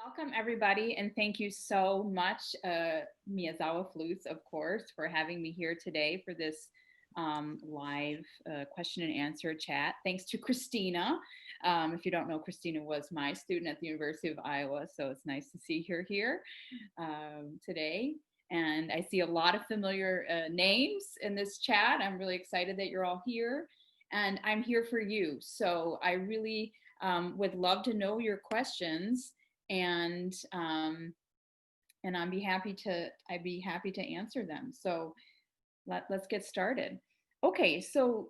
Welcome, everybody, and thank you so much, Miyazawa Flutes, of course, for having me here today for this live question and answer chat. Thanks to Christina. If you don't know, Christina was my student at the University of Iowa, so it's nice to see her here today. And I see a lot of familiar names in this chat. I'm really excited that you're all here, and I'm here for you. So I really would love to know your questions, and I'd be happy to answer them. So let's get started. Okay, so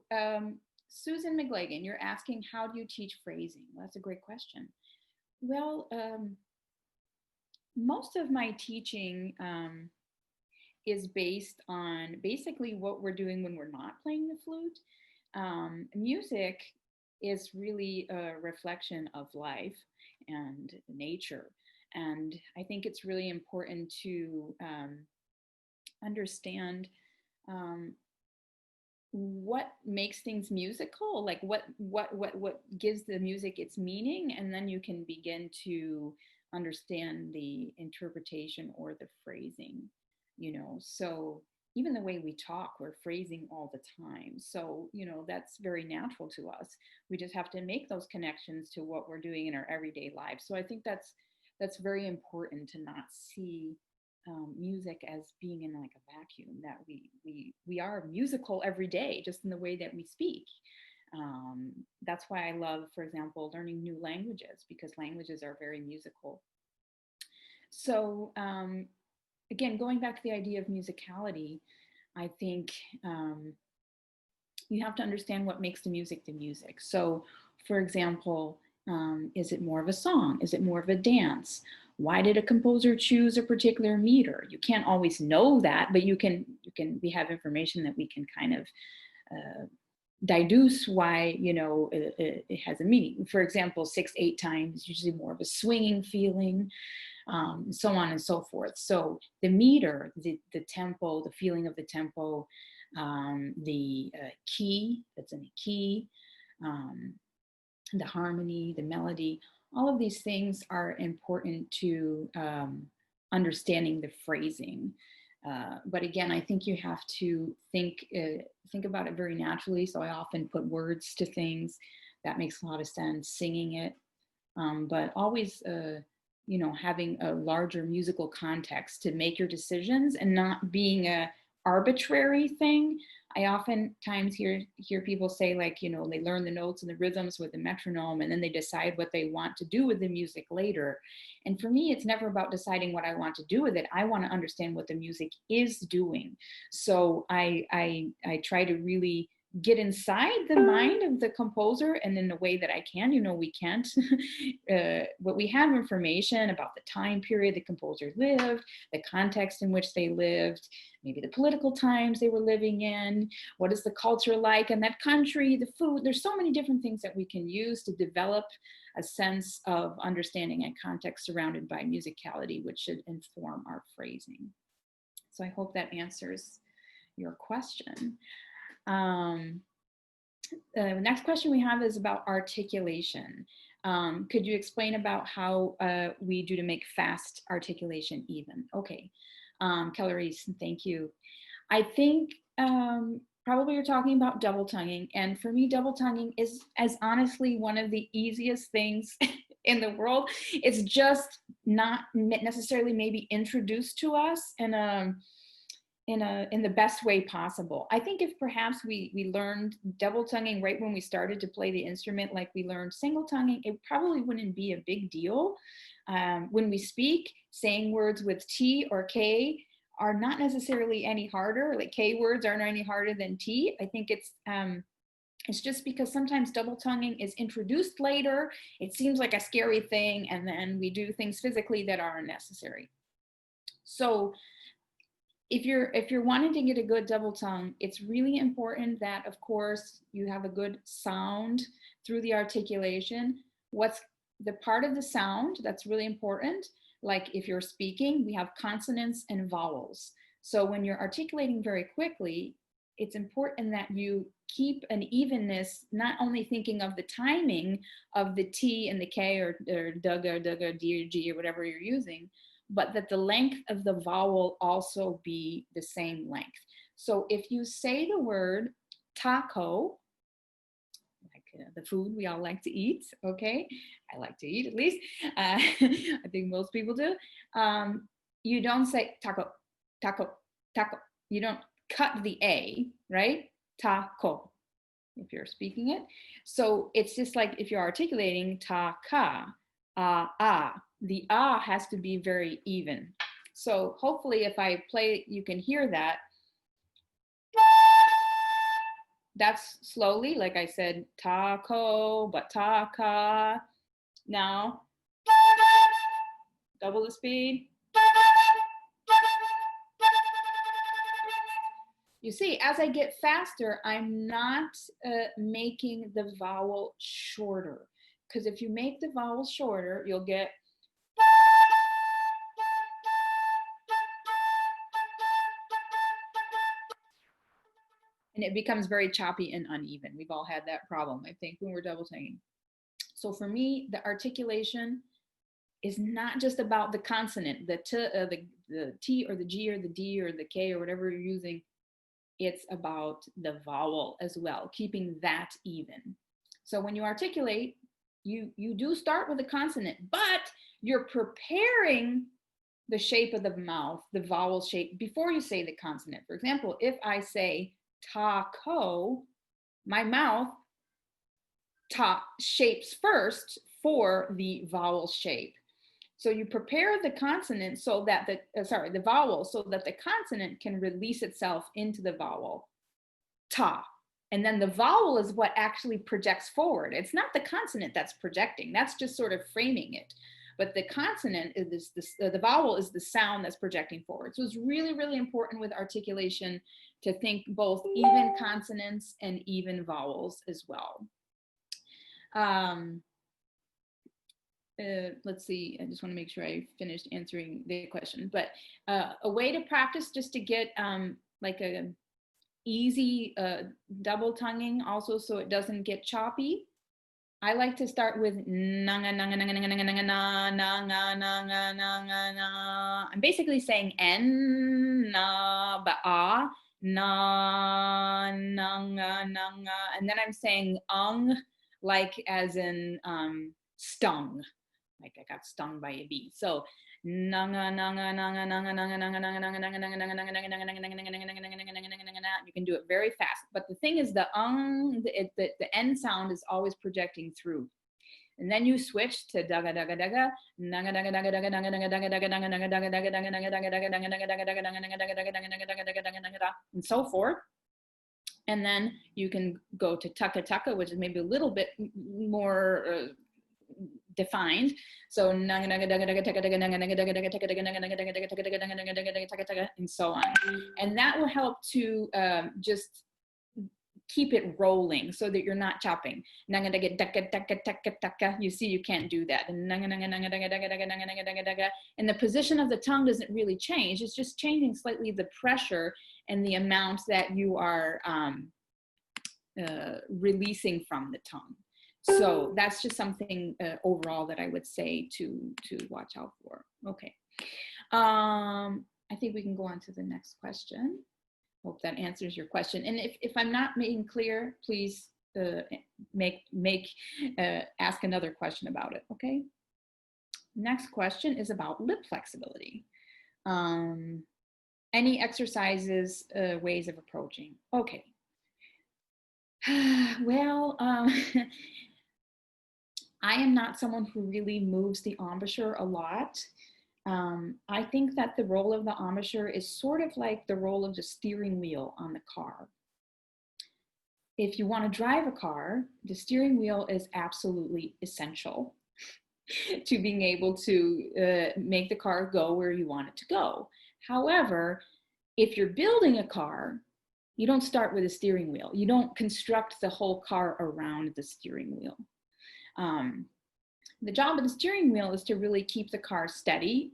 Susan McLagan, you're asking, how do you teach phrasing? Well, that's a great question. Well, most of my teaching is based on basically what we're doing when we're not playing the flute. Music is really a reflection of life and nature. And I think it's really important to understand what makes things musical, like what gives the music its meaning, and then you can begin to understand the interpretation or the phrasing, so even the way we talk, we're phrasing all the time. So, that's very natural to us. We just have to make those connections to what we're doing in our everyday lives. So I think that's very important, to not see music as being in like a vacuum, that we are musical every day, just in the way that we speak. That's why I love, for example, learning new languages, because languages are very musical. So, again, going back to the idea of musicality, I think you have to understand what makes the music. So, for example, is it more of a song? Is it more of a dance? Why did a composer choose a particular meter? You can't always know that, but we have information that we can kind of deduce why, it has a meaning. For example, 6/8 times, usually more of a swinging feeling. So on and so forth. So the meter, the tempo, the feeling of the tempo, the key that's in the key, the harmony, the melody, all of these things are important to understanding the phrasing. But again, I think you have to think about it very naturally. So I often put words to things. That makes a lot of sense, singing it. But always having a larger musical context to make your decisions, and not being a arbitrary thing. I oftentimes hear people say, like, they learn the notes and the rhythms with the metronome, and then they decide what they want to do with the music later. And for me, it's never about deciding what I want to do with it. I want to understand what the music is doing. So I try to really get inside the mind of the composer, and in a way that I can. We can't, but we have information about the time period the composer lived, the context in which they lived, maybe the political times they were living in, what is the culture like in that country, the food. There's so many different things that we can use to develop a sense of understanding and context surrounded by musicality, which should inform our phrasing. So I hope that answers your question. The next question we have is about articulation. Could you explain about how we do to make fast articulation even? Okay, Kelleries, thank you. I think probably you're talking about double tonguing. And for me, double tonguing is honestly one of the easiest things in the world. It's just not necessarily maybe introduced to us in the best way possible. I think if perhaps we learned double tonguing right when we started to play the instrument, like we learned single tonguing, it probably wouldn't be a big deal. When we speak, saying words with T or K are not necessarily any harder. Like K words aren't any harder than T. I think it's just because sometimes double tonguing is introduced later. It seems like a scary thing, and then we do things physically that are unnecessary. So if you're wanting to get a good double tongue, it's really important that, of course, you have a good sound through the articulation. What's the part of the sound that's really important? Like if you're speaking, we have consonants and vowels. So when you're articulating very quickly, it's important that you keep an evenness, not only thinking of the timing of the T and the K or dug or D or G or whatever you're using, but that the length of the vowel also be the same length. So if you say the word taco, like the food we all like to eat, okay? I like to eat, at least. I think most people do. You don't say taco, taco, taco. You don't cut the A, right? Taco, if you're speaking it. So it's just like if you're articulating ta-ka, the has to be very even. So hopefully if I play, you can hear that. That's slowly, like I said, taco, but taka. Now, double the speed. You see, as I get faster, I'm not making the vowel shorter. Because if you make the vowel shorter, you'll get. And it becomes very choppy and uneven. We've all had that problem, I think, when we're double tonguing. So for me, the articulation is not just about the consonant, the T or the G or the D or the K or whatever you're using. It's about the vowel as well, keeping that even. So when you articulate, you do start with a consonant, but you're preparing the shape of the mouth, the vowel shape, before you say the consonant. For example, if I say taco, my mouth shapes first for the vowel shape. So you prepare the consonant so that the vowel, so that the consonant can release itself into the vowel, ta. And then the vowel is what actually projects forward. It's not the consonant that's projecting. That's just sort of framing it. But the consonant is the vowel is the sound that's projecting forward. So it's really, really important with articulation to think both even consonants and even vowels as well. Let's see, I just want to make sure I finished answering the question, but a way to practice just to get like a easy double tonguing also, so it doesn't get choppy. I like to start with nanga nanga nanga nanga nanga nanga nanga nanga nanga na. I'm basically saying n na but na nanga nanga, and then I'm saying like as in stung. Like I got stung by a bee. So nanga nanga nanga nanga nanga nanga nanga nanga nanga nanga nanga nanga nanga nanga nanga nanga. You can do it very fast. But the thing is the N sound is always projecting through. And then you switch to daga daga daga naga daga daga daga daga daga daga daga daga daga daga daga daga daga daga daga daga daga daga daga and so forth. And then you can go to taka taka, which is maybe a little bit more defined. So and so on. And that will help to just keep it rolling so that you're not chopping. You see, you can't do that. And the position of the tongue doesn't really change. It's just changing slightly the pressure and the amount that you are releasing from the tongue. So that's just something overall that I would say to watch out for. Okay. I think we can go on to the next question. Hope that answers your question. And if I'm not making clear, please ask another question about it, okay? Next question is about lip flexibility. Any exercises, ways of approaching? Okay. Well, I am not someone who really moves the embouchure a lot. I think that the role of the embouchure is sort of like the role of the steering wheel on the car. If you want to drive a car, the steering wheel is absolutely essential to being able to make the car go where you want it to go. However, if you're building a car, you don't start with a steering wheel. You don't construct the whole car around the steering wheel. The job of the steering wheel is to really keep the car steady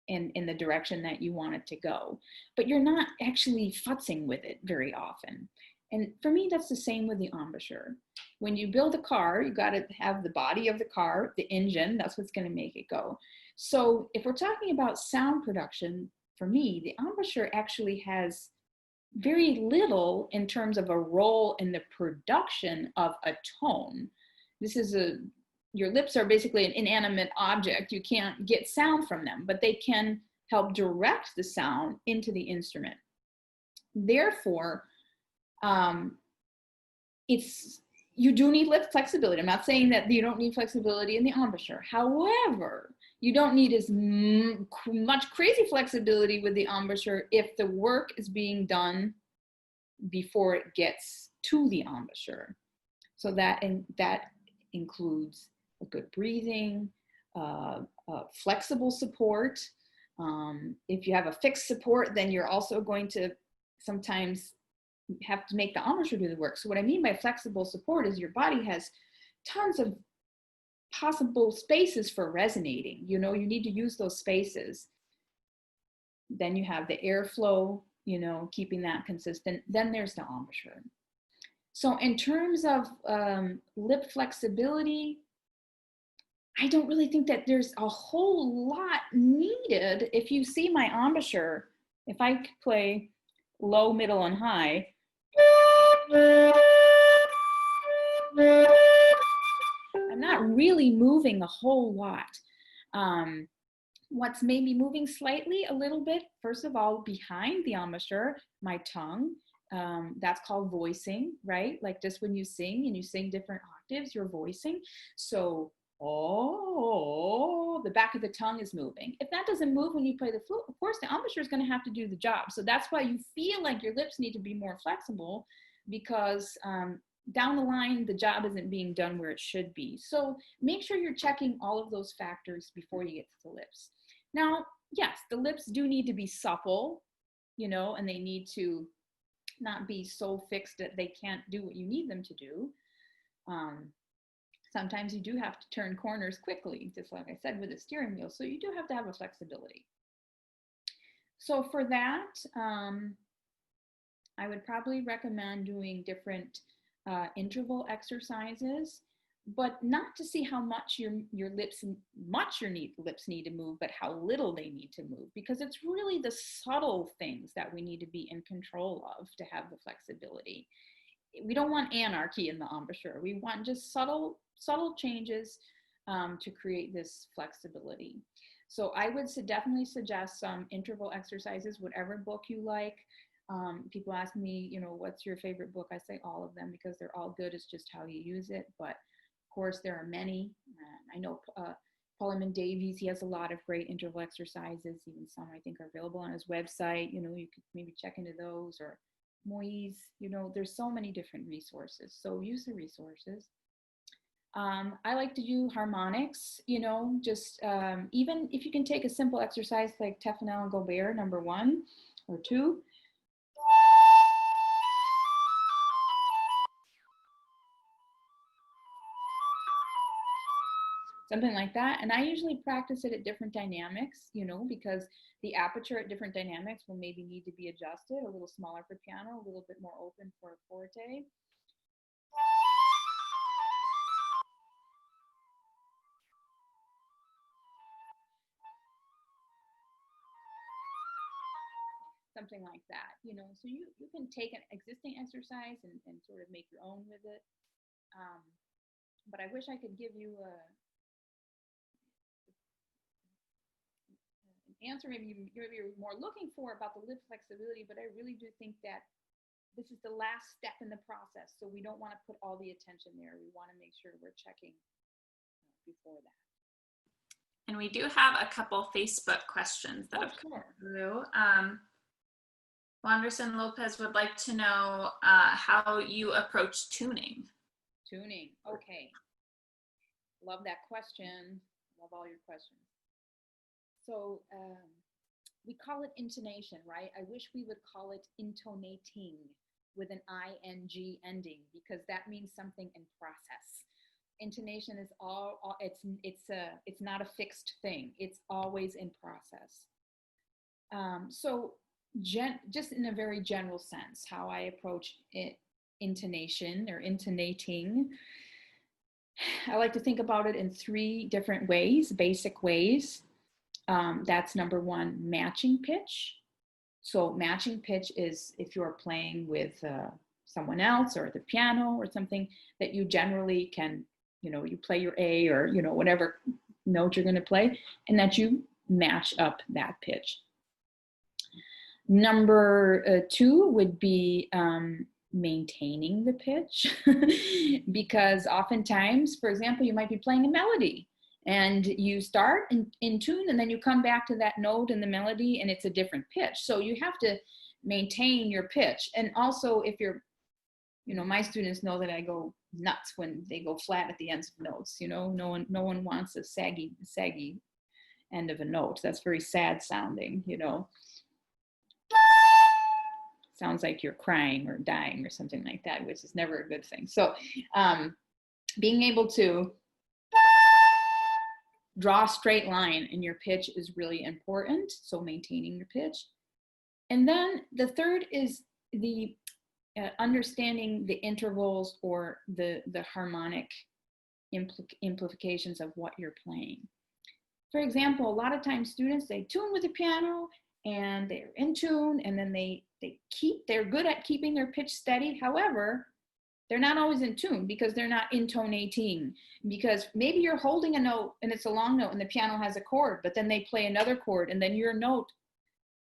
in the direction that you want it to go. But you're not actually futzing with it very often. And for me, that's the same with the embouchure. When you build a car, you got to have the body of the car, the engine, that's what's going to make it go. So if we're talking about sound production, for me, the embouchure actually has very little in terms of a role in the production of a tone. Your lips are basically an inanimate object. You can't get sound from them, but they can help direct the sound into the instrument. Therefore, you do need lip flexibility. I'm not saying that you don't need flexibility in the embouchure. However, you don't need as much crazy flexibility with the embouchure if the work is being done before it gets to the embouchure. So that includes a good breathing, flexible support. If you have a fixed support, then you're also going to sometimes have to make the embouchure do the work. So what I mean by flexible support is your body has tons of possible spaces for resonating. You need to use those spaces. Then you have the airflow, keeping that consistent. Then there's the embouchure. So in terms of lip flexibility, I don't really think that there's a whole lot needed. If you see my embouchure, if I play low, middle, and high, I'm not really moving a whole lot. What's maybe moving slightly a little bit, first of all, behind the embouchure, my tongue, that's called voicing, right? Like just when you sing and you sing different octaves, you're voicing. So, the back of the tongue is moving. If that doesn't move when you play the flute, of course, the embouchure is going to have to do the job. So that's why you feel like your lips need to be more flexible, because down the line, the job isn't being done where it should be. So make sure you're checking all of those factors before you get to the lips. Now, yes, the lips do need to be supple, and they need to not be so fixed that they can't do what you need them to do. Sometimes you do have to turn corners quickly, just like I said with the steering wheel. So you do have to have a flexibility. So for that, I would probably recommend doing different interval exercises, but not to see how much your lips need to move, but how little they need to move, because it's really the subtle things that we need to be in control of to have the flexibility. We don't want anarchy in the embouchure. We want just subtle changes to create this flexibility. So I would definitely suggest some interval exercises, whatever book you like. People ask me, what's your favorite book? I say all of them because they're all good. It's just how you use it. But of course, there are many. I know Paul Davies, he has a lot of great interval exercises. Even some I think are available on his website. You could maybe check into those, or Moise. There's so many different resources. So use the resources. I like to do harmonics, just even if you can take a simple exercise like Teffanel and Gobert, number 1 or 2. Something like that. And I usually practice it at different dynamics, because the aperture at different dynamics will maybe need to be adjusted, a little smaller for piano, a little bit more open for forte. Something like that, so you can take an existing exercise and sort of make your own with it. But I wish I could give you an answer maybe you're more looking for about the lip flexibility, but I really do think that this is the last step in the process. So we don't want to put all the attention there. We want to make sure we're checking before that. And we do have a couple Facebook questions that have come through. Wanderson Lopez would like to know how you approach tuning. Tuning, okay. Love that question. Love all your questions. So we call it intonation, right? I wish we would call it intonating with an ing ending, because that means something in process. Intonation is it's not a fixed thing. It's always in process. So just in a very general sense, how I approach it, intonation or intonating, I like to think about it in 3 different ways, basic ways. That's number 1, matching pitch. So matching pitch is if you're playing with someone else or the piano or something, that you generally can, you play your A or, whatever note you're going to play, and that you match up that pitch. Number 2 would be maintaining the pitch because oftentimes, for example, you might be playing a melody and you start in tune and then you come back to that note in the melody and it's a different pitch. So you have to maintain your pitch. And also if you're, my students know that I go nuts when they go flat at the ends of notes. No one wants a saggy end of a note. That's very sad sounding, Sounds like you're crying or dying or something like that, which is never a good thing. So being able to draw a straight line in your pitch is really important. So maintaining your pitch. And then the third is the understanding the intervals or the harmonic implications of what you're playing. For example, a lot of times students, they tune with the piano and they're in tune, and then they're good at keeping their pitch steady. However, they're not always in tune because they're not intonating, because maybe you're holding a note and it's a long note and the piano has a chord, but then they play another chord and then your note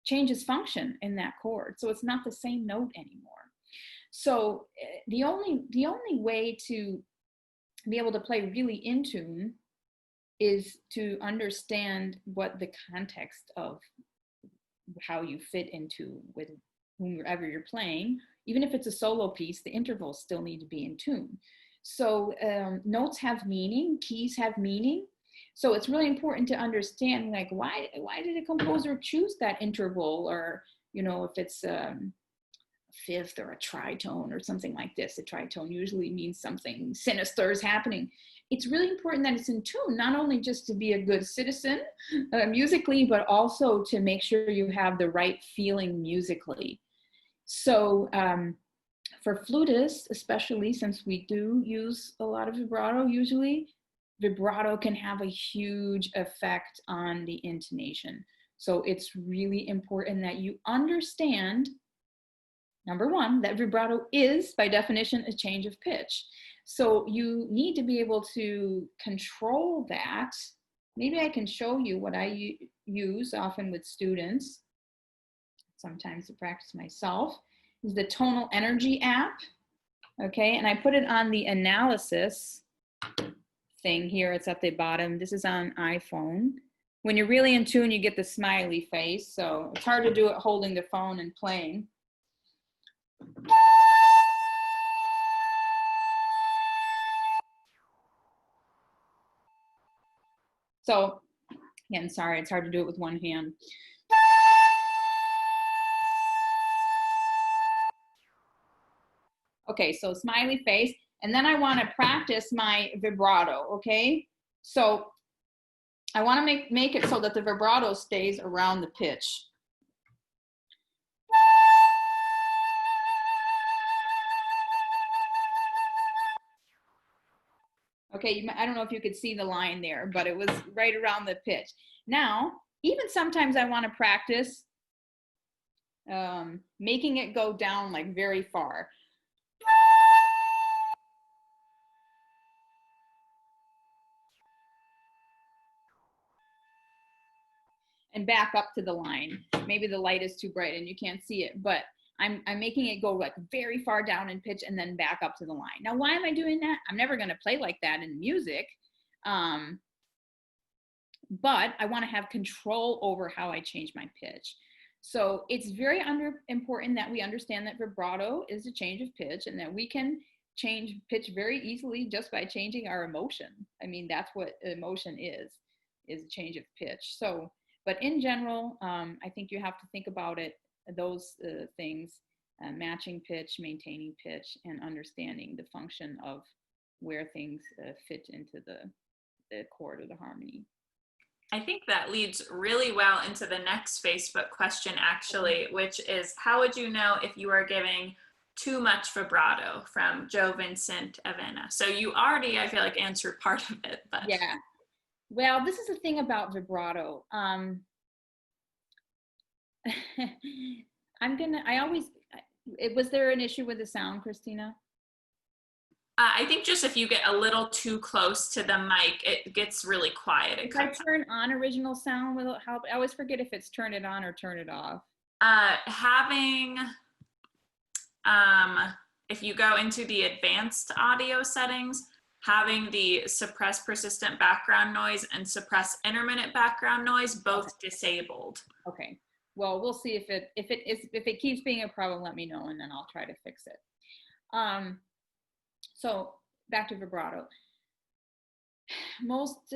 changes function in that chord. So it's not the same note anymore. So the only way to be able to play really in tune is to understand what the context of how you fit into with whomever you're playing. Even if it's a solo piece, the intervals still need to be in tune. So notes have meaning, keys have meaning. So it's really important to understand, like, why did a composer choose that interval? Or, if it's a fifth or a tritone or something like this. A tritone usually means something sinister is happening. It's really important that it's in tune, not only just to be a good citizen musically, but also to make sure you have the right feeling musically. So for flutists, especially, since we do use a lot of vibrato, usually vibrato can have a huge effect on the intonation. So it's really important that you understand, number 1, that vibrato is, by definition, a change of pitch. So you need to be able to control that. Maybe I can show you what I use often with students, sometimes to practice myself, is the Tonal Energy App. Okay, and I put it on the analysis thing here. It's at the bottom. This is on iPhone. When you're really in tune, you get the smiley face. So it's hard to do it holding the phone and playing. So again, sorry, it's hard to do it with one hand. Okay, so smiley face. And then I want to practice my vibrato, okay? So I want to make it so that the vibrato stays around the pitch. Okay, I don't know if you could see the line there, but it was right around the pitch. Now, even sometimes I want to practice making it go down like very far. And back up to the line. Maybe the light is too bright and you can't see it, but I'm making it go like very far down in pitch and then back up to the line. Now, why am I doing that? I'm never going to play like that in music. But I want to have control over how I change my pitch. So it's very important that we understand that vibrato is a change of pitch and that we can change pitch very easily just by changing our emotion. I mean, that's what emotion is a change of pitch. So, but in general, I think you have to think about it, those things, matching pitch, maintaining pitch, and understanding the function of where things fit into the chord or the harmony. I think that leads really well into the next Facebook question, actually, which is, how would you know if you are giving too much vibrato from Joe Vincent Avena. So you already, I feel like, answered part of it, but. Yeah. Well, this is the thing about vibrato. Was there an issue with the sound, Christina? I think just if you get a little too close to the mic, it gets really quiet. If I turn on original sound, will it help? I always forget if it's turn it on or turn it off. Having, if you go into the advanced audio settings, having the suppress persistent background noise and suppress intermittent background noise both disabled. Okay. Well, we'll see if it keeps being a problem. Let me know, and then I'll try to fix it. So back to vibrato. Most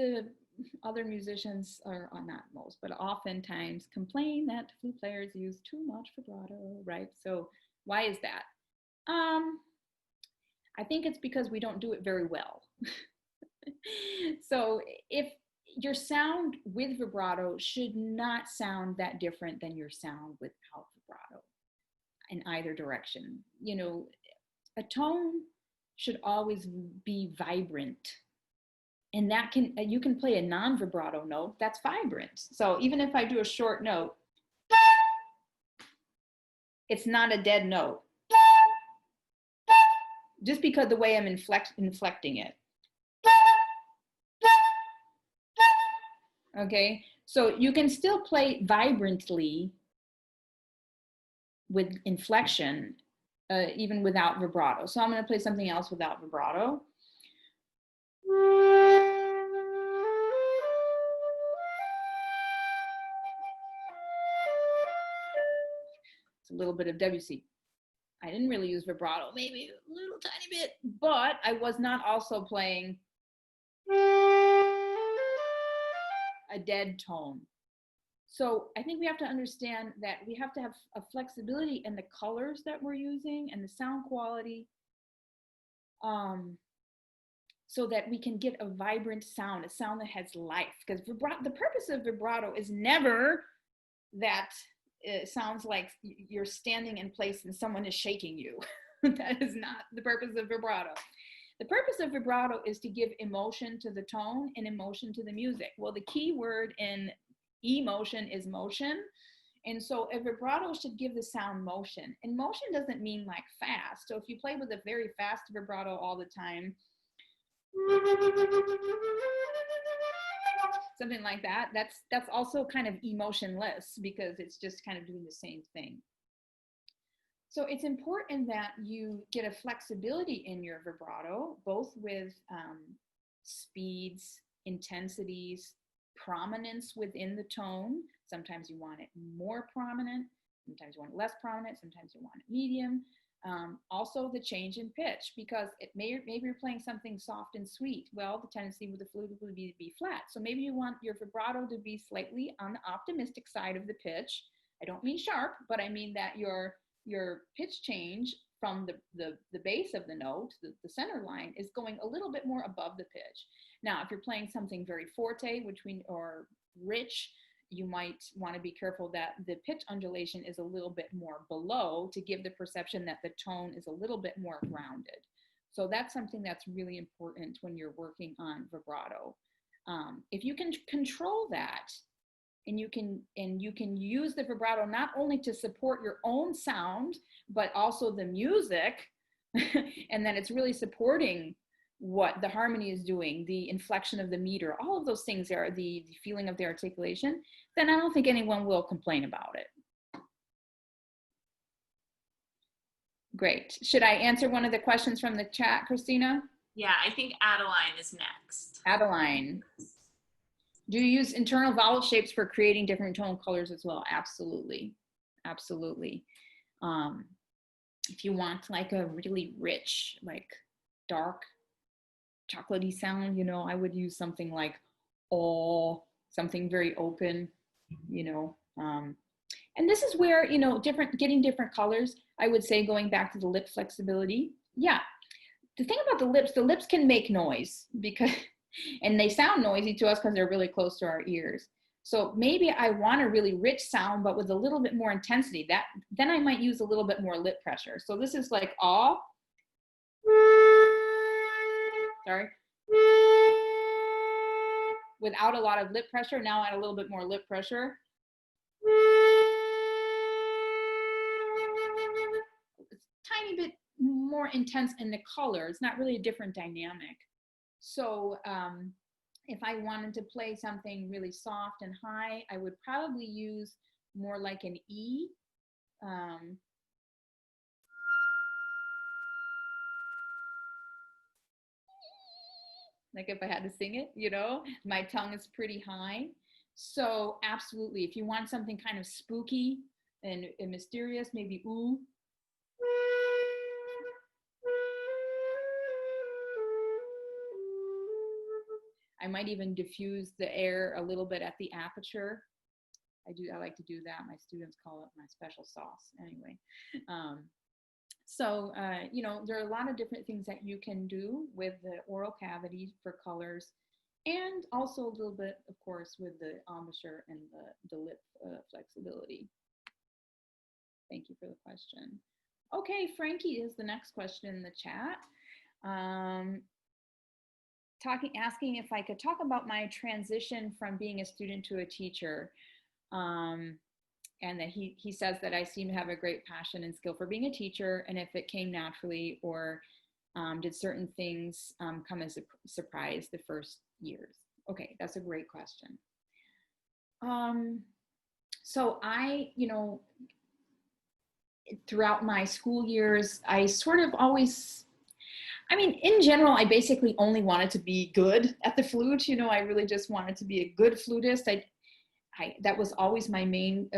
other musicians, or not most, but oftentimes complain that flute players use too much vibrato, right? So why is that? I think it's because we don't do it very well. So if your sound with vibrato should not sound that different than your sound without vibrato in either direction. You know, a tone should always be vibrant. And that you can play a non-vibrato note that's vibrant. So even if I do a short note, it's not a dead note. Just because the way I'm inflecting it. Okay, so you can still play vibrantly with inflection, even without vibrato. So I'm going to play something else without vibrato. It's a little bit of Debussy. I didn't really use vibrato, maybe a little tiny bit, but I was not also playing a dead tone. So I think we have to understand that we have to have a flexibility in the colors that we're using and the sound quality, so that we can get a vibrant sound, a sound that has life. Because the purpose of vibrato is never that it sounds like you're standing in place and someone is shaking you. That is not the purpose of vibrato. The purpose of vibrato is to give emotion to the tone and emotion to the music. Well, the key word in emotion is motion. And so a vibrato should give the sound motion. And motion doesn't mean like fast. So if you play with a very fast vibrato all the time, something like that, that's also kind of emotionless, because it's just kind of doing the same thing. So it's important that you get a flexibility in your vibrato, both with speeds, intensities, prominence within the tone. Sometimes you want it more prominent, sometimes you want it less prominent, sometimes you want it medium. Also the change in pitch, because maybe you're playing something soft and sweet. Well, the tendency with the flute would be to be flat. So maybe you want your vibrato to be slightly on the optimistic side of the pitch. I don't mean sharp, but I mean that your pitch change from the base of the note, the center line, is going a little bit more above the pitch. Now, if you're playing something very forte, or rich, you might want to be careful that the pitch undulation is a little bit more below, to give the perception that the tone is a little bit more grounded. So that's something that's really important when you're working on vibrato. If you can control that, and you can use the vibrato not only to support your own sound, but also the music, and then it's really supporting what the harmony is doing, the inflection of the meter, all of those things are the feeling of the articulation, then I don't think anyone will complain about it. Great. Should I answer one of the questions from the chat, Christina? Yeah, I think Adeline is next. Adeline. Do you use internal vowel shapes for creating different tone colors as well? Absolutely. Absolutely. If you want like a really rich, like dark, chocolatey sound, I would use something like something very open, and this is where, getting different colors, I would say, going back to the lip flexibility. Yeah. The thing about the lips can make noise, and they sound noisy to us because they're really close to our ears. So maybe I want a really rich sound, but with a little bit more intensity. Then I might use a little bit more lip pressure. So this is like all. Sorry. Without a lot of lip pressure. Now add a little bit more lip pressure. It's a tiny bit more intense in the color. It's not really a different dynamic. So if I wanted to play something really soft and high, I would probably use more like an E. Like if I had to sing it, you know, my tongue is pretty high. So absolutely, if you want something kind of spooky and mysterious, maybe ooh. I might even diffuse the air a little bit at the aperture. I like to do that. My students call it my special sauce anyway. You know, there are a lot of different things that you can do with the oral cavity for colors, and also a little bit, of course, with the embouchure and the lip flexibility. Thank you for the question. Okay, Frankie is the next question in the chat. Asking if I could talk about my transition from being a student to a teacher. And that he says that I seem to have a great passion and skill for being a teacher, and if it came naturally, or did certain things come as a surprise the first years? Okay, that's a great question. So I, you know, throughout my school years, I sort of always, I mean, in general, I basically only wanted to be good at the flute. You know, I really just wanted to be a good flutist. That was always my main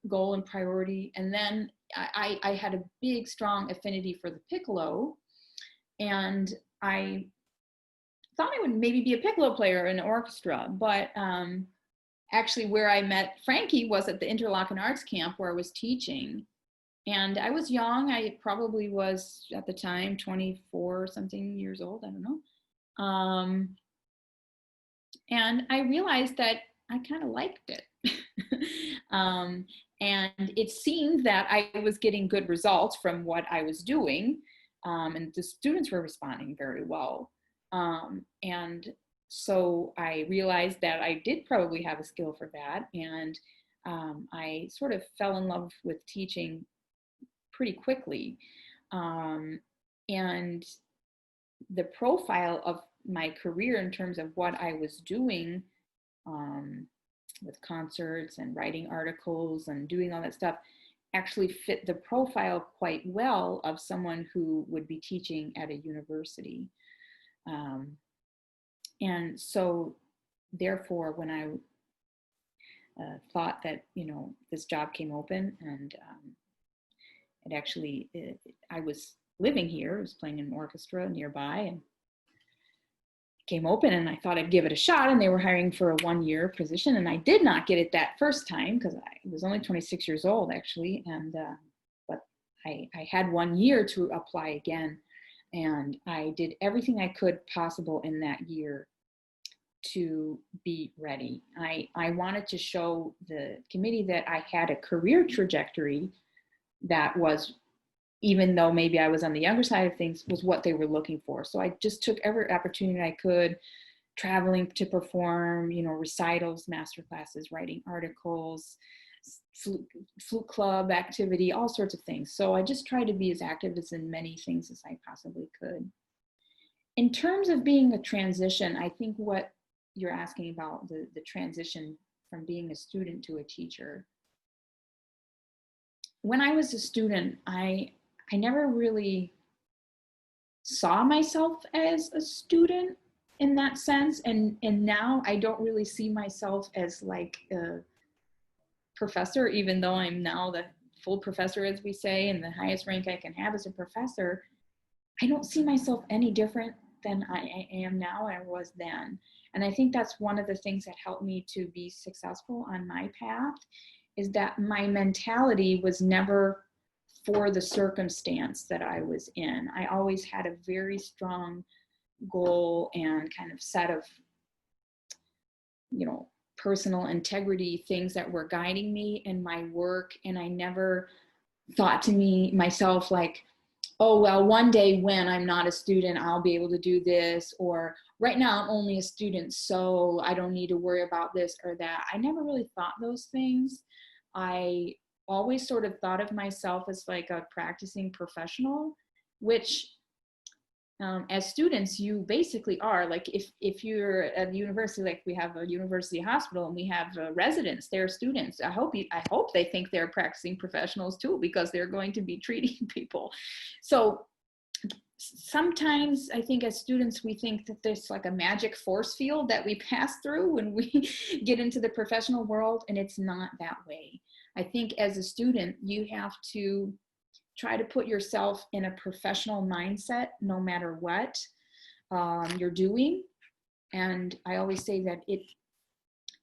goal and priority. And then I had a big, strong affinity for the piccolo. And I thought I would maybe be a piccolo player in an orchestra. But actually where I met Frankie was at the Interlochen Arts Camp where I was teaching. And I was young. I probably was at the time 24 something years old. I don't know. And I realized that I kind of liked it. And it seemed that I was getting good results from what I was doing. And the students were responding very well. And so I realized that I did probably have a skill for that. And I sort of fell in love with teaching pretty quickly. And the profile of my career in terms of what I was doing with concerts and writing articles and doing all that stuff actually fit the profile quite well of someone who would be teaching at a university. And so therefore, when I thought that, you know, this job came open, and I was living here, I was playing in an orchestra nearby, and came open, and I thought I'd give it a shot, and they were hiring for a 1-year position, and I did not get it that first time because I was only 26 years old actually, and but I had 1 year to apply again, and I did everything I could possible in that year to be ready. I wanted to show the committee that I had a career trajectory that was, even though maybe I was on the younger side of things, was what they were looking for. So I just took every opportunity I could, traveling to perform, you know, recitals, master classes, writing articles, flute club activity, all sorts of things. So I just tried to be as active as in many things as I possibly could. In terms of being a transition, I think what you're asking about, the transition from being a student to a teacher. When I was a student, I never really saw myself as a student in that sense. And now I don't really see myself as like a professor, even though I'm now the full professor, as we say, and the highest rank I can have as a professor. I don't see myself any different than I am now and I was then. And I think that's one of the things that helped me to be successful on my path, is that my mentality was never for the circumstance that I was in. I always had a very strong goal and kind of set of, you know, personal integrity things that were guiding me in my work. And I never thought to myself like, oh, well, one day when I'm not a student, I'll be able to do this, or right now I'm only a student, so I don't need to worry about this or that. I never really thought those things. I always sort of thought of myself as like a practicing professional, which as students, you basically are. Like if you're at the university, like we have a university hospital and we have residents, they're students. I hope they think they're practicing professionals too, because they're going to be treating people. So sometimes I think as students, we think that there's like a magic force field that we pass through when we get into the professional world, and it's not that way. I think as a student, you have to try to put yourself in a professional mindset no matter what you're doing. And I always say that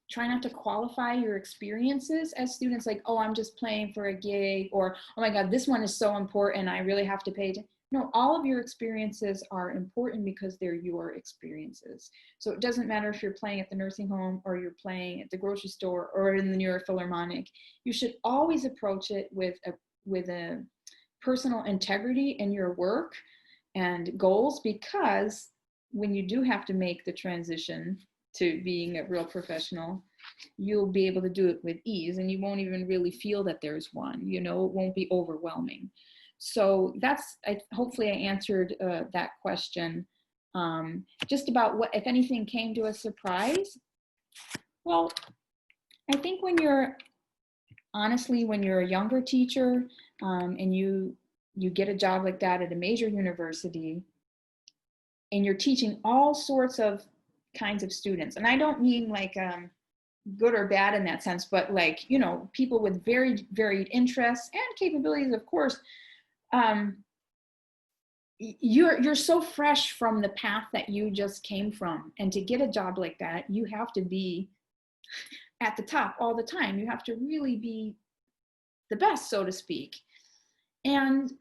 try not to qualify your experiences as students like, oh, I'm just playing for a gig, or oh my God, this one is so important, I really have to pay attention. No, all of your experiences are important because they're your experiences. So it doesn't matter if you're playing at the nursing home or you're playing at the grocery store or in the New York Philharmonic. You should always approach it with a personal integrity in your work and goals, because when you do have to make the transition to being a real professional, you'll be able to do it with ease, and you won't even really feel that there's one, it won't be overwhelming. So hopefully I answered that question. Just about what, if anything, came to a surprise. Well, I think when you're a younger teacher and you get a job like that at a major university, and you're teaching all sorts of kinds of students, and I don't mean like good or bad in that sense, but like, people with very varied interests and capabilities, of course. You're so fresh from the path that you just came from, and to get a job like that, you have to be at the top all the time. You have to really be the best, so to speak. And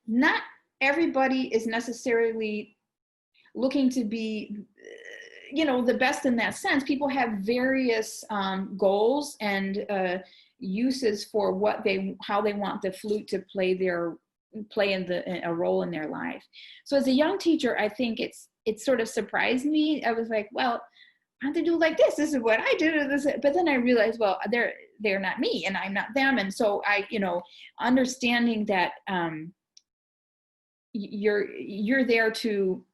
not everybody is necessarily looking to be the best in that sense. People have various goals and uses for how they want the flute to play a role in their life. So as a young teacher, I think it sort of surprised me. I was like, well, I have to do like this. This is what I do. But then I realized, well, they're not me and I'm not them. And so I, understanding that you're there to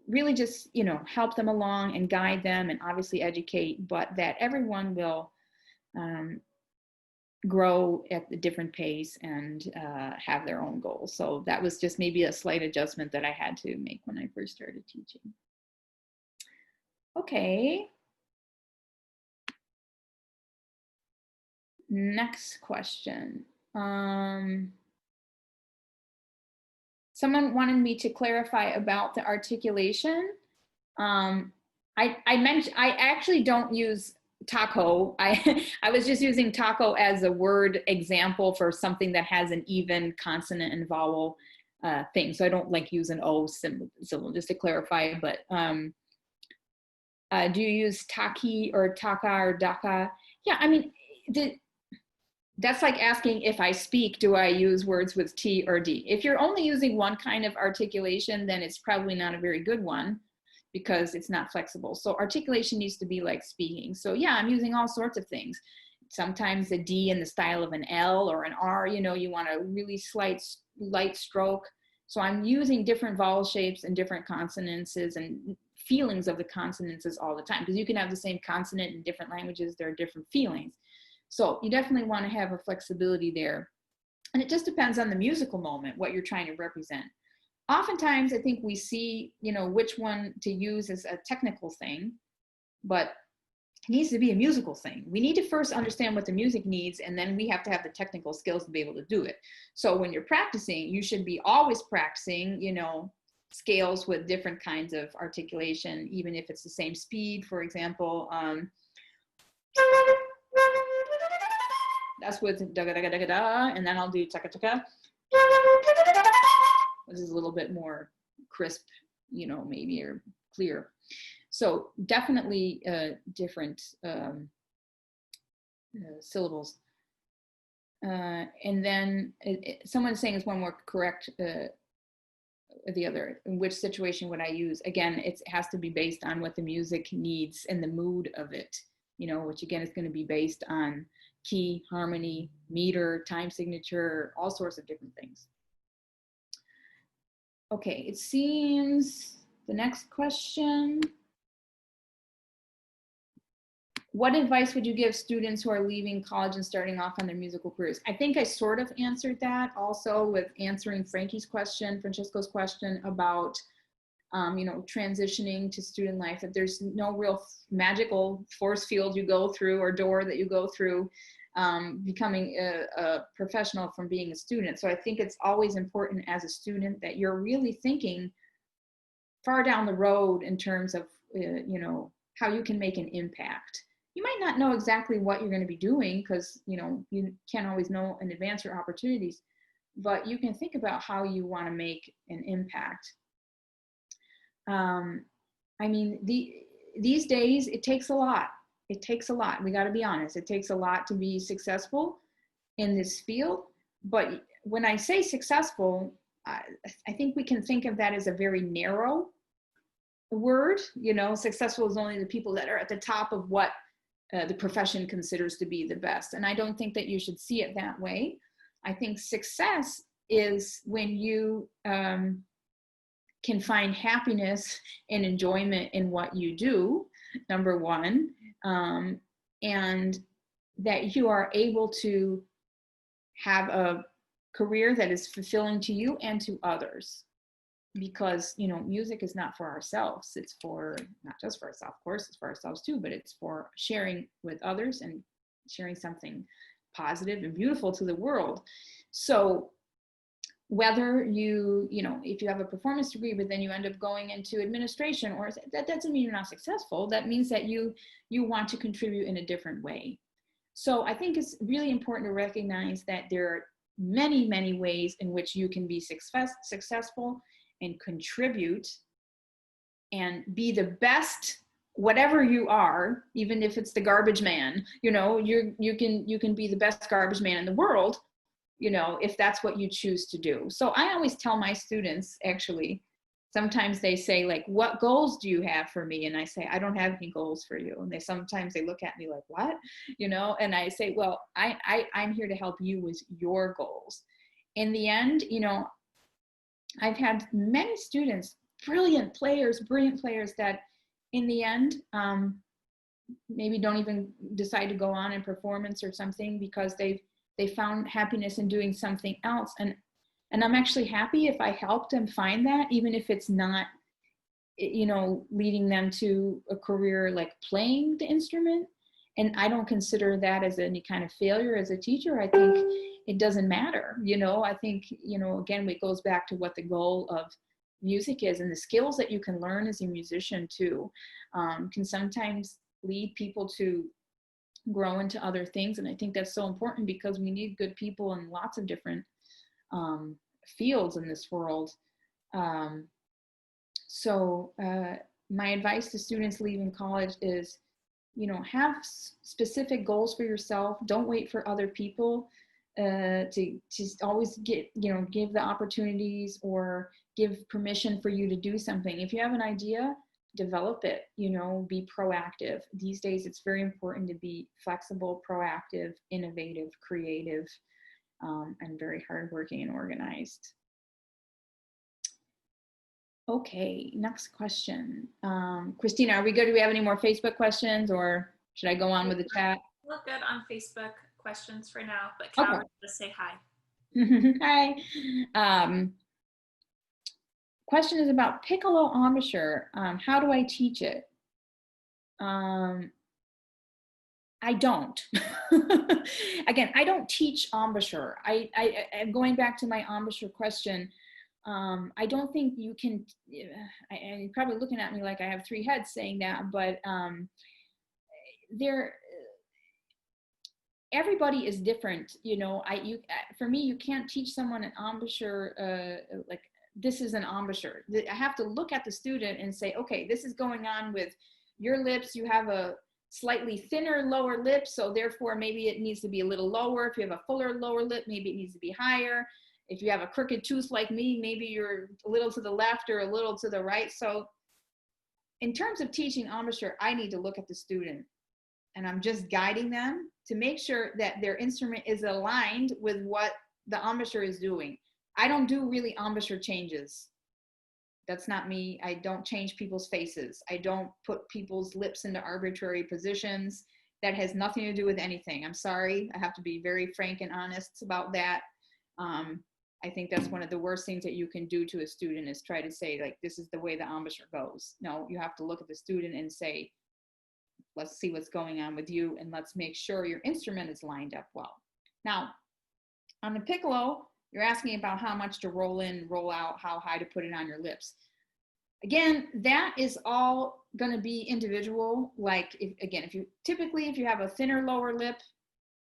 really just, help them along and guide them and obviously educate, but that everyone will grow at a different pace and have their own goals. So that was just maybe a slight adjustment that I had to make when I first started teaching. Okay. Next question. Someone wanted me to clarify about the articulation. I actually don't use taco. I was just using taco as a word example for something that has an even consonant and vowel thing. So I don't like use an O symbol, just to clarify. But do you use taki or taka or daka? Yeah, I mean, that's like asking if I speak, do I use words with T or D? If you're only using one kind of articulation, then it's probably not a very good one, because it's not flexible. So articulation needs to be like speaking. So yeah, I'm using all sorts of things. Sometimes a D in the style of an L or an R, you want a really light stroke. So I'm using different vowel shapes and different consonants and feelings of the consonants all the time, because you can have the same consonant in different languages. There are different feelings. So you definitely want to have a flexibility there. And it just depends on the musical moment, what you're trying to represent. Oftentimes, I think we see, which one to use as a technical thing, but it needs to be a musical thing. We need to first understand what the music needs, and then we have to have the technical skills to be able to do it. So when you're practicing, you should be always practicing, scales with different kinds of articulation, even if it's the same speed. For example, that's with da da da da da, and then I'll do taka taka. This is a little bit more crisp, maybe, or clear. So definitely different syllables. And then someone's saying is one more correct the other. In which situation would I use? Again, it has to be based on what the music needs and the mood of it, you know, which again is going to be based on key, harmony, meter, time signature, all sorts of different things. Okay, it seems the next question. What advice would you give students who are leaving college and starting off on their musical careers? I think I sort of answered that also with answering Francesco's question about, you know, transitioning to student life, that there's no real magical force field you go through or door that you go through becoming a professional from being a student. So I think it's always important as a student that you're really thinking far down the road in terms of, you know, how you can make an impact. You might not know exactly what you're going to be doing because, you know, you can't always know in advance your opportunities, but you can think about how you want to make an impact. I mean, these days, it takes a lot. It takes a lot. We got to be honest. It takes a lot to be successful in this field. But when I say successful, I think we can think of that as a very narrow word. You know, successful is only the people that are at the top of what the profession considers to be the best. And I don't think that you should see it that way. I think success is when you can find happiness and enjoyment in what you do, number one, and that you are able to have a career that is fulfilling to you and to others. Because, you know, music is not for ourselves. It's for, not just for ourselves, of course, it's for ourselves too, but it's for sharing with others and sharing something positive and beautiful to the world. So whether you know, if you have a performance degree, but then you end up going into administration, or that doesn't mean you're not successful. That means that you want to contribute in a different way. So I think it's really important to recognize that there are many, many ways in which you can be successful and contribute and be the best whatever you are, even if it's the garbage man. You know, you can be the best garbage man in the world, you know, if that's what you choose to do. So I always tell my students, actually, sometimes they say, like, what goals do you have for me? And I say, I don't have any goals for you. And sometimes they look at me like, what? You know, and I say, well, I'm here to help you with your goals. In the end, you know, I've had many students, brilliant players that in the end, maybe don't even decide to go on in performance or something because they found happiness in doing something else. And I'm actually happy if I help them find that, even if it's not, you know, leading them to a career like playing the instrument. And I don't consider that as any kind of failure as a teacher. I think it doesn't matter. You know, I think, you know, again, it goes back to what the goal of music is, and the skills that you can learn as a musician too, can sometimes lead people to grow into other things. And I think that's so important because we need good people in lots of different fields in this world. So my advice to students leaving college is, you know, have specific goals for yourself. Don't wait for other people to always get, you know, give the opportunities or give permission for you to do something. If you have an idea, develop it, you know, be proactive. These days, it's very important to be flexible, proactive, innovative, creative, and very hardworking and organized. Okay, next question. Christina, are we good? Do we have any more Facebook questions, or should I go on with the chat? Look good on Facebook questions for now, but Cal, okay. Just say hi. Hi. Question is about Piccolo Embouchure. How do I teach it? I don't. Again, I don't teach embouchure. I'm going back to my embouchure question. I don't think you can, and you're probably looking at me like I have three heads saying that, but everybody is different, you know. For me, you can't teach someone an embouchure like this is an embouchure. I have to look at the student and say, okay, this is going on with your lips. You have a slightly thinner lower lip, so therefore maybe it needs to be a little lower. If you have a fuller lower lip, maybe it needs to be higher. If you have a crooked tooth like me, maybe you're a little to the left or a little to the right. So in terms of teaching embouchure, I need to look at the student, and I'm just guiding them to make sure that their instrument is aligned with what the embouchure is doing. I don't do really embouchure changes. That's not me. I don't change people's faces. I don't put people's lips into arbitrary positions. That has nothing to do with anything. I'm sorry. I have to be very frank and honest about that. I think that's one of the worst things that you can do to a student is try to say, like, this is the way the embouchure goes. No, you have to look at the student and say, let's see what's going on with you, and let's make sure your instrument is lined up well. Now, on the piccolo, you're asking about how much to roll in, roll out, how high to put it on your lips. Again, that is all going to be individual. Like, if you have a thinner lower lip,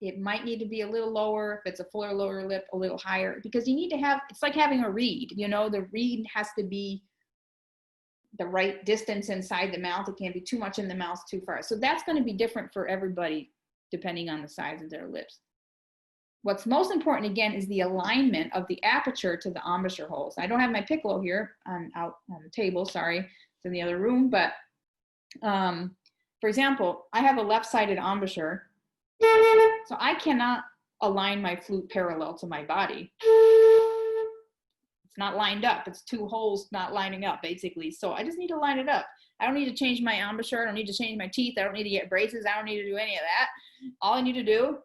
it might need to be a little lower. If it's a fuller lower lip, a little higher, because you need to have, it's like having a reed, you know, the reed has to be the right distance inside the mouth. It can't be too much in the mouth, too far. So that's going to be different for everybody depending on the size of their lips. What's most important, again, is the alignment of the aperture to the embouchure holes. I don't have my piccolo here. I'm out on the table, sorry. It's in the other room. But for example, I have a left-sided embouchure. So I cannot align my flute parallel to my body. It's not lined up. It's two holes not lining up, basically. So I just need to line it up. I don't need to change my embouchure. I don't need to change my teeth. I don't need to get braces. I don't need to do any of that. All I need to do,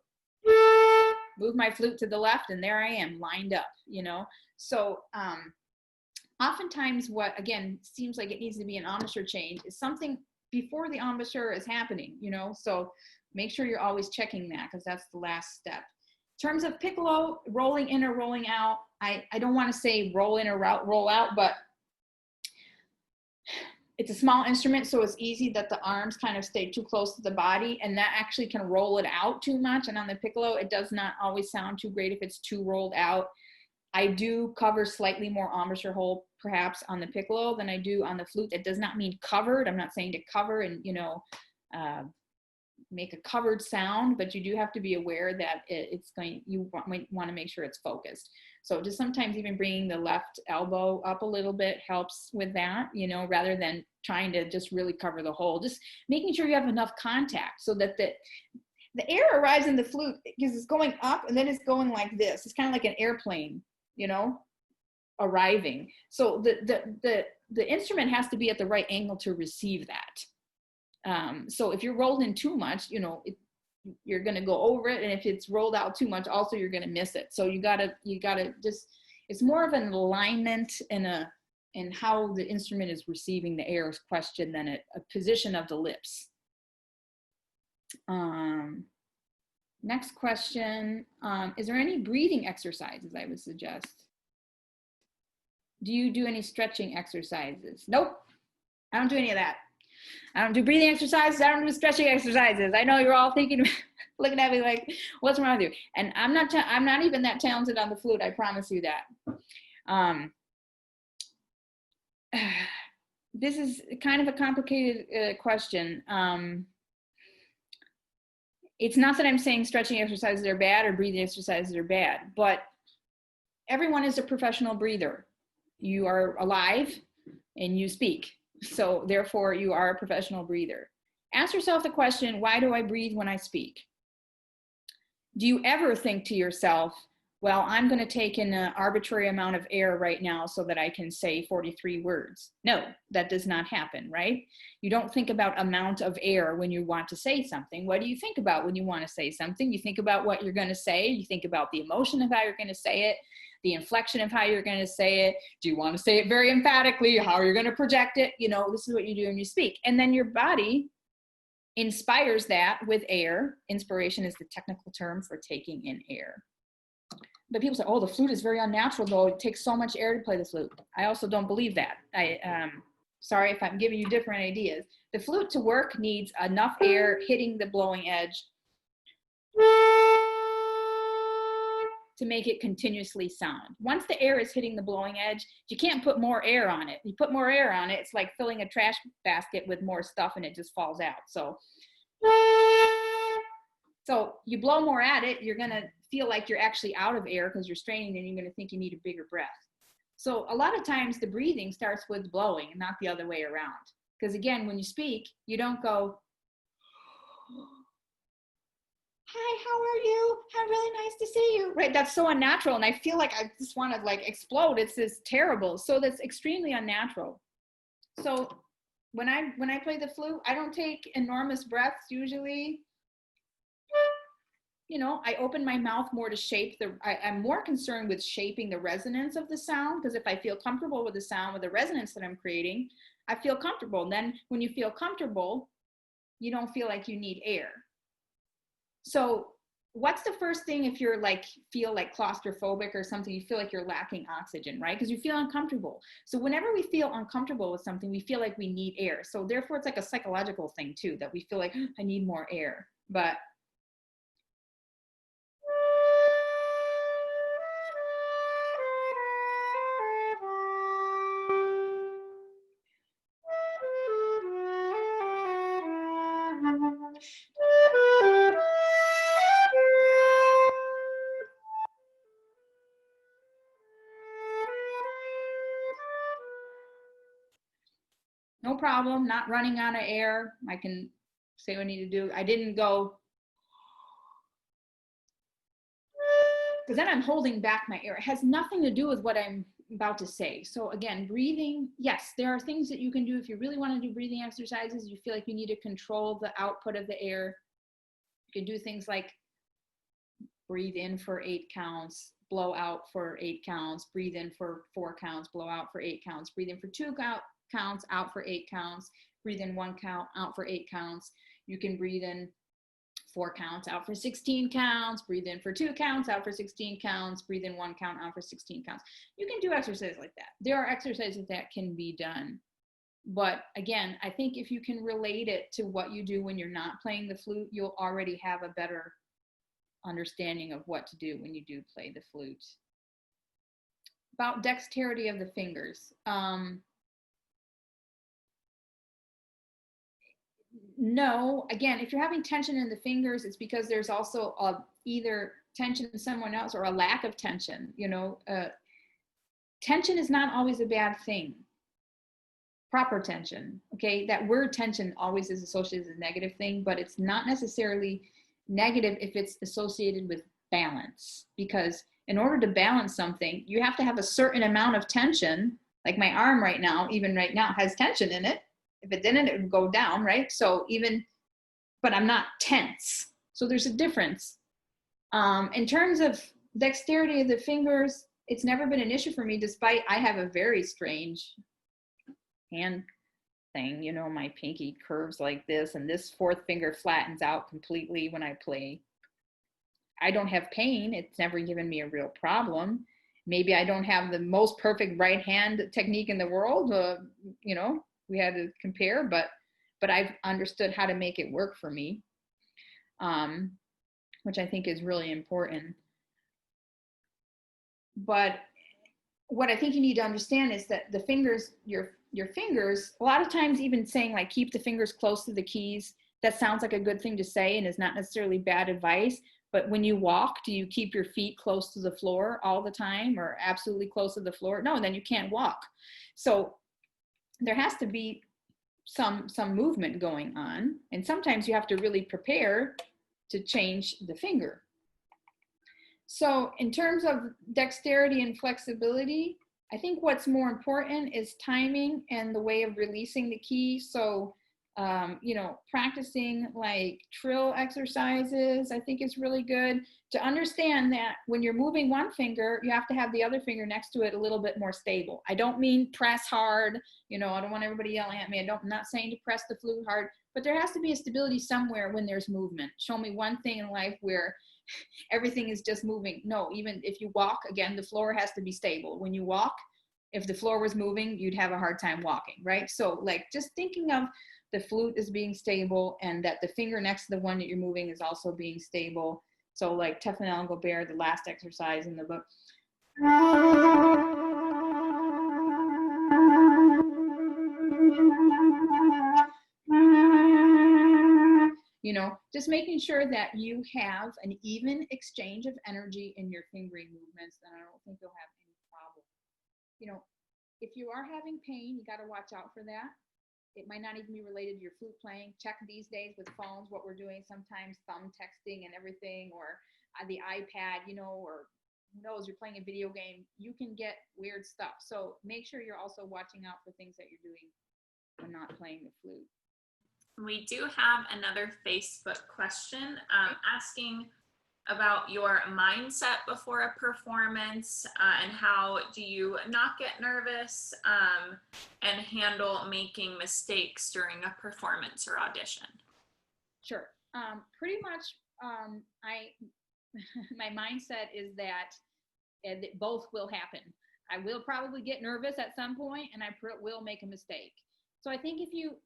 move my flute to the left, and there I am, lined up, you know? So oftentimes what, again, seems like it needs to be an embouchure change is something before the embouchure is happening, you know? So make sure you're always checking that, because that's the last step. In terms of piccolo, rolling in or rolling out, I don't want to say roll in or roll out, but it's a small instrument, so it's easy that the arms kind of stay too close to the body, and that actually can roll it out too much. And on the piccolo, it does not always sound too great if it's too rolled out. I do cover slightly more embouchure hole, perhaps, on the piccolo than I do on the flute. That does not mean covered. I'm not saying to cover and, you know, make a covered sound, but you do have to be aware that you want to make sure it's focused. So just sometimes even bringing the left elbow up a little bit helps with that, you know, rather than trying to just really cover the hole. Just making sure you have enough contact so that the air arrives in the flute because it's going up and then it's going like this. It's kind of like an airplane, you know, arriving. So the instrument has to be at the right angle to receive that. So if you're rolled in too much, you know, you're going to go over it. And if it's rolled out too much, also you're going to miss it. So you gotta just, it's more of an alignment and how the instrument is receiving the air question than a position of the lips. Next question, is there any breathing exercises I would suggest? Do you do any stretching exercises? Nope, I don't do any of that. I don't do breathing exercises. I don't do stretching exercises. I know you're all thinking, looking at me like, what's wrong with you? And I'm not even that talented on the flute. I promise you that. This is kind of a complicated question. It's not that I'm saying stretching exercises are bad or breathing exercises are bad, but everyone is a professional breather. You are alive and you speak. So therefore you are a professional breather. Ask yourself the question, why do I breathe when I speak? Do you ever think to yourself, well, I'm going to take in an arbitrary amount of air right now so that I can say 43 words? No, that does not happen, right? You don't think about amount of air when you want to say something. What do you think about when you want to say something? You think about what you're going to say. You think about the emotion of how you're going to say it, the inflection of how you're going to say it. Do you want to say it very emphatically? How are you going to project it? You know, this is what you do when you speak. And then your body inspires that with air. Inspiration is the technical term for taking in air. But people say, oh, the flute is very unnatural, though. It takes so much air to play the flute. I also don't believe that. Sorry if I'm giving you different ideas. The flute to work needs enough air hitting the blowing edge to make it continuously sound. Once the air is hitting the blowing edge, you can't put more air on it. You put more air on it, it's like filling a trash basket with more stuff and it just falls out. So you blow more at it, you're gonna feel like you're actually out of air because you're straining and you're gonna think you need a bigger breath. So a lot of times the breathing starts with blowing and not the other way around. Because again, when you speak, you don't go, hi, how are you? I'm really nice to see you. Right? That's so unnatural. And I feel like I just want to like explode. It's this terrible. So that's extremely unnatural. So when I play the flute, I don't take enormous breaths usually. You know, I open my mouth more to shape I'm more concerned with shaping the resonance of the sound, because if I feel comfortable with the sound, with the resonance that I'm creating, I feel comfortable. And then when you feel comfortable, you don't feel like you need air. So what's the first thing if you're like, feel like claustrophobic or something, you feel like you're lacking oxygen, right? Because you feel uncomfortable. So whenever we feel uncomfortable with something, we feel like we need air. So therefore it's like a psychological thing too, that we feel like I need more air. But no problem, not running out of air. I can say what I need to do. I didn't go, because then I'm holding back my air. It has nothing to do with what I'm about to say. So again, breathing, yes, there are things that you can do if you really want to do breathing exercises. You feel like you need to control the output of the air. You can do things like breathe in for 8 counts, blow out for 8 counts, breathe in for 4 counts, blow out for 8 counts, breathe in for 2 counts, out for 8 counts, breathe in 1 count, out for 8 counts. You can breathe in 4 counts, out for 16 counts, breathe in for 2 counts, out for 16 counts, breathe in 1 count, out for 16 counts. You can do exercises like that. There are exercises that can be done. But again, I think if you can relate it to what you do when you're not playing the flute, you'll already have a better understanding of what to do when you do play the flute. About dexterity of the fingers. No, again, if you're having tension in the fingers, it's because there's also either tension in someone else or a lack of tension. You know, tension is not always a bad thing. Proper tension, okay? That word tension always is associated as a negative thing, but it's not necessarily negative if it's associated with balance. Because in order to balance something, you have to have a certain amount of tension. Like my arm right now, even right now, has tension in it. If it didn't, it would go down, right? So but I'm not tense. So there's a difference. In terms of dexterity of the fingers, it's never been an issue for me, despite I have a very strange hand thing. You know, my pinky curves like this, and this 4th finger flattens out completely when I play. I don't have pain. It's never given me a real problem. Maybe I don't have the most perfect right hand technique in the world. You know, we had to compare, but I've understood how to make it work for me, which I think is really important. But what I think you need to understand is that the fingers, your fingers, a lot of times even saying like keep the fingers close to the keys, that sounds like a good thing to say and is not necessarily bad advice. But when you walk, do you keep your feet close to the floor all the time or absolutely close to the floor? No, then you can't walk. So there has to be some movement going on. And sometimes you have to really prepare to change the finger. So in terms of dexterity and flexibility, I think what's more important is timing and the way of releasing the key. So, you know, practicing like trill exercises, I think is really good to understand that when you're moving one finger, you have to have the other finger next to it a little bit more stable. I don't mean press hard, you know, I don't want everybody yelling at me. I'm not saying to press the flute hard, but there has to be a stability somewhere when there's movement. Show me one thing in life where everything is just moving. No, even if you walk, again, the floor has to be stable. When you walk, if the floor was moving, you'd have a hard time walking, right? So like just thinking of the flute as being stable and that the finger next to the one that you're moving is also being stable. So like Tonal Energy App, the last exercise in the book. You know, just making sure that you have an even exchange of energy in your fingering movements, then I don't think you'll have any problem. You know, if you are having pain, you got to watch out for that. It might not even be related to your flute playing. Check these days with phones, what we're doing sometimes, thumb texting and everything, or the iPad, you know, or who knows, you're playing a video game, you can get weird stuff. So make sure you're also watching out for things that you're doing when not playing the flute. We do have another Facebook question asking about your mindset before a performance and how do you not get nervous and handle making mistakes during a performance or audition? Sure. Pretty much my mindset is that both will happen. I will probably get nervous at some point and I will make a mistake. So I think if you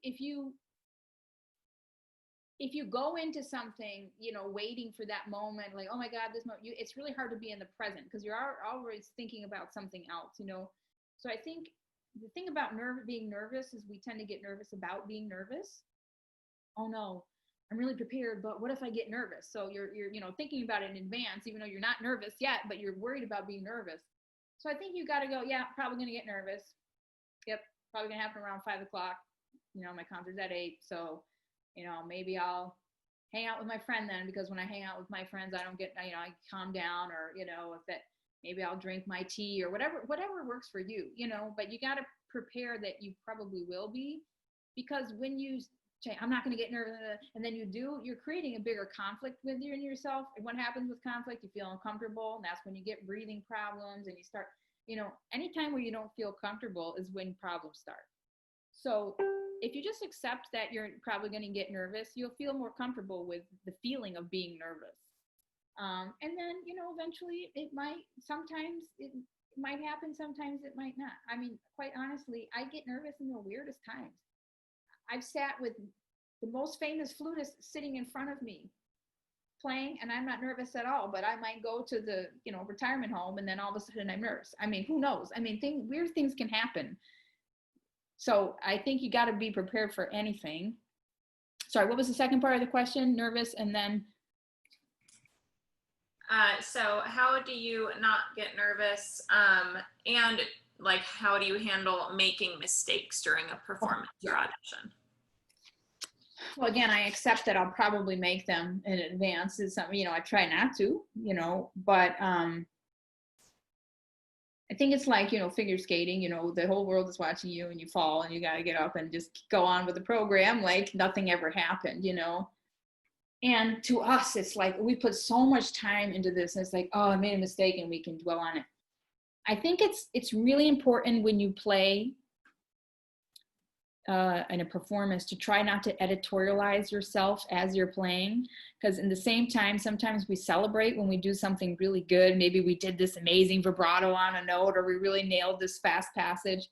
go into something, you know, waiting for that moment, like, oh my God, this moment, it's really hard to be in the present because you're always thinking about something else, you know? So I think the thing about being nervous is we tend to get nervous about being nervous. Oh no, I'm really prepared, but what if I get nervous? So you're, you know, thinking about it in advance, even though you're not nervous yet, but you're worried about being nervous. So I think you got to go, yeah, probably going to get nervous. Yep. Probably going to happen around 5 o'clock. You know, my concert's at 8. So, you know, maybe I'll hang out with my friend then, because when I hang out with my friends, I don't get, you know, I calm down, or, you know, maybe I'll drink my tea or whatever works for you, you know, but you got to prepare that you probably will be, because when you say, I'm not going to get nervous, and then you do, you're creating a bigger conflict with you and yourself. And what happens with conflict? You feel uncomfortable, and that's when you get breathing problems, and you start, you know, anytime where you don't feel comfortable is when problems start. So if you just accept that you're probably going to get nervous, you'll feel more comfortable with the feeling of being nervous. And then, you know, eventually sometimes it might happen, sometimes it might not. I mean, quite honestly, I get nervous in the weirdest times. I've sat with the most famous flutist sitting in front of me playing, and I'm not nervous at all, but I might go to the, you know, retirement home, and then all of a sudden I'm nervous. I mean, who knows? I mean, weird things can happen. So I think you got to be prepared for anything. Sorry, what was the second part of the question? Nervous, and then? So how do you not get nervous? And like, how do you handle making mistakes during a performance or audition? Well, again, I accept that I'll probably make them in advance. It's something, you know, I try not to, you know, but I think it's like, you know, figure skating, you know, the whole world is watching you and you fall and you got to get up and just go on with the program like nothing ever happened, you know. And to us, it's like we put so much time into this, and it's like, oh, I made a mistake, and we can dwell on it. I think it's really important when you play in a performance to try not to editorialize yourself as you're playing, because in the same time, sometimes we celebrate when we do something really good. Maybe we did this amazing vibrato on a note, or we really nailed this fast passage.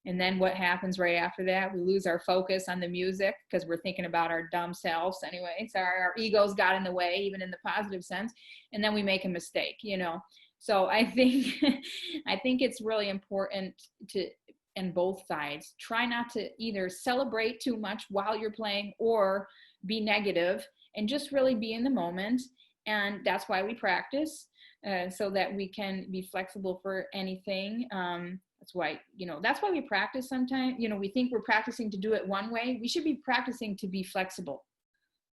And then what happens right after that? We lose our focus on the music because we're thinking about our dumb selves anyway. So our egos got in the way, even in the positive sense. And then we make a mistake, you know. So I think it's really important to, on both sides, try not to either celebrate too much while you're playing or be negative, and just really be in the moment. And that's why we practice, so that we can be flexible for anything. That's why we practice sometimes. You know, we think we're practicing to do it one way. We should be practicing to be flexible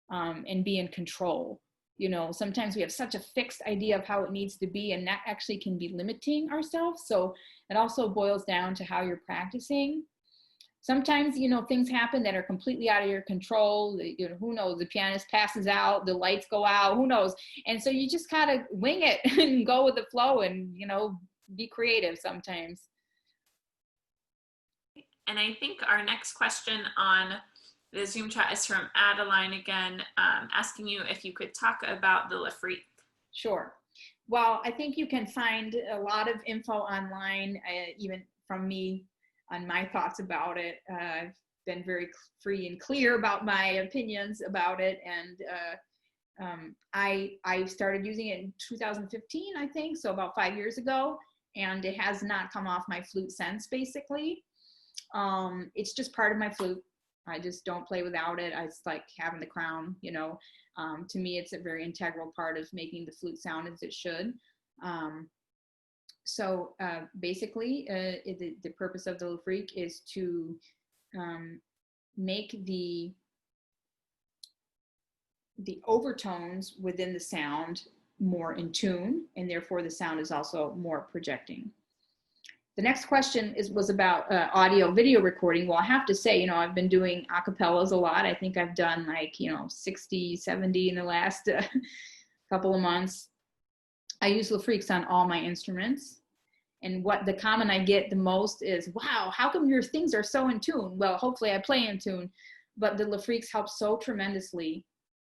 and be in control. You know, sometimes we have such a fixed idea of how it needs to be, and that actually can be limiting ourselves. So it also boils down to how you're practicing. Sometimes, you know, things happen that are completely out of your control. You know, who knows? The pianist passes out, the lights go out, who knows? And so you just gotta wing it and go with the flow, and, you know, be creative sometimes. And I think our next question on the Zoom chat is from Adeline again, asking you if you could talk about the Lafrite. Sure. Well, I think you can find a lot of info online, even from me, on my thoughts about it. I've been very free and clear about my opinions about it, and I started using it in 2015, I think, so about 5 years ago, and it has not come off my flute since, basically. It's just part of my flute. I just don't play without it. It's like having the crown, you know. To me, it's a very integral part of making the flute sound as it should. So basically, the purpose of the Le Freak is to make the overtones within the sound more in tune, and therefore the sound is also more projecting. The next question was about audio video recording. Well, I have to say, you know, I've been doing acapellas a lot. I think I've done like, you know, 60, 70 in the last couple of months. I use Le Freaks on all my instruments. And what the comment I get the most is, wow, how come your things are so in tune? Well, hopefully I play in tune, but the Le Freaks help so tremendously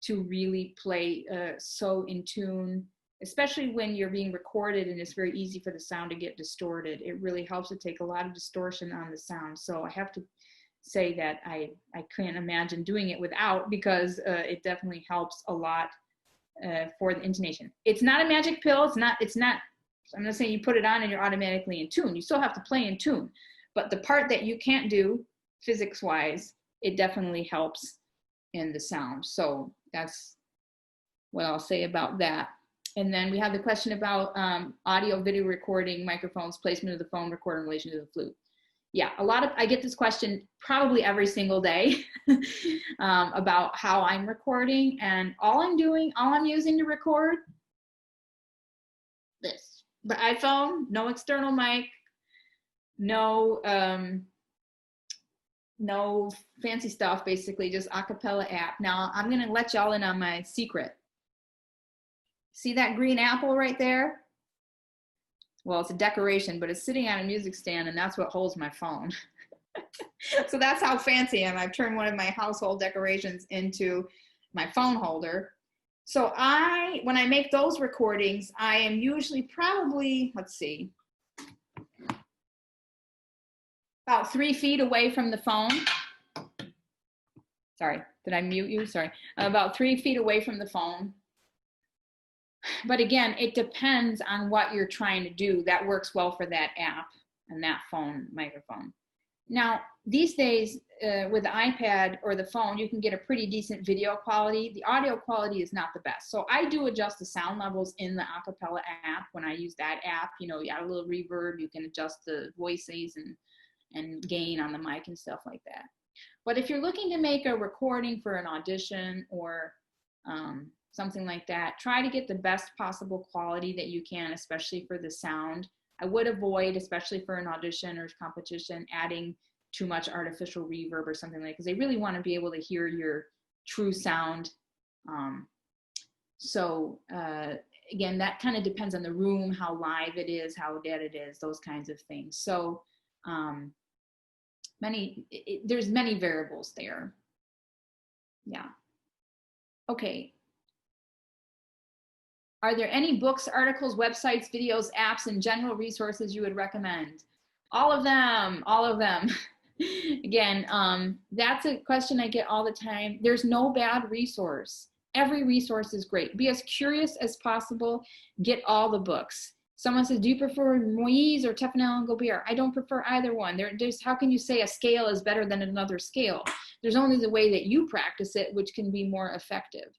to really play so in tune, especially when you're being recorded and it's very easy for the sound to get distorted. It really helps to take a lot of distortion on the sound. So I have to say that I can't imagine doing it without, because it definitely helps a lot for the intonation. It's not a magic pill. It's not, I'm not saying you put it on and you're automatically in tune. You still have to play in tune. But the part that you can't do physics-wise, it definitely helps in the sound. So that's what I'll say about that. And then we have the question about audio, video recording, microphones, placement of the phone recorder in relation to the flute. Yeah, I get this question probably every single day about how I'm recording, and all I'm using to record, this. The iPhone, no external mic, no fancy stuff, basically just acapella app. Now I'm gonna let y'all in on my secret. See that green apple right there? Well, it's a decoration, but it's sitting on a music stand, and that's what holds my phone. So that's how fancy I am. I've turned one of my household decorations into my phone holder. So when I make those recordings, I am usually probably, let's see, about 3 feet away from the phone. Sorry, did I mute you? Sorry. About 3 feet away from the phone. But again, it depends on what you're trying to do. That works well for that app and that phone microphone. Now, these days, with the iPad or the phone, you can get a pretty decent video quality. The audio quality is not the best. So I do adjust the sound levels in the acapella app. When I use that app, you know, you add a little reverb, you can adjust the voices and gain on the mic and stuff like that. But if you're looking to make a recording for an audition or something like that, try to get the best possible quality that you can, especially for the sound. I would avoid, especially for an audition or competition, adding too much artificial reverb or something like that, because they really want to be able to hear your true sound. Again, that kind of depends on the room, how live it is, how dead it is, those kinds of things. So there's many variables there. Yeah. Okay. Are there any books, articles, websites, videos, apps, and general resources you would recommend? All of them, all of them. Again, that's a question I get all the time. There's no bad resource. Every resource is great. Be as curious as possible. Get all the books. Someone says, do you prefer Moise or Tefnel and Gobert? I don't prefer either one. How can you say a scale is better than another scale? There's only the way that you practice it, which can be more effective.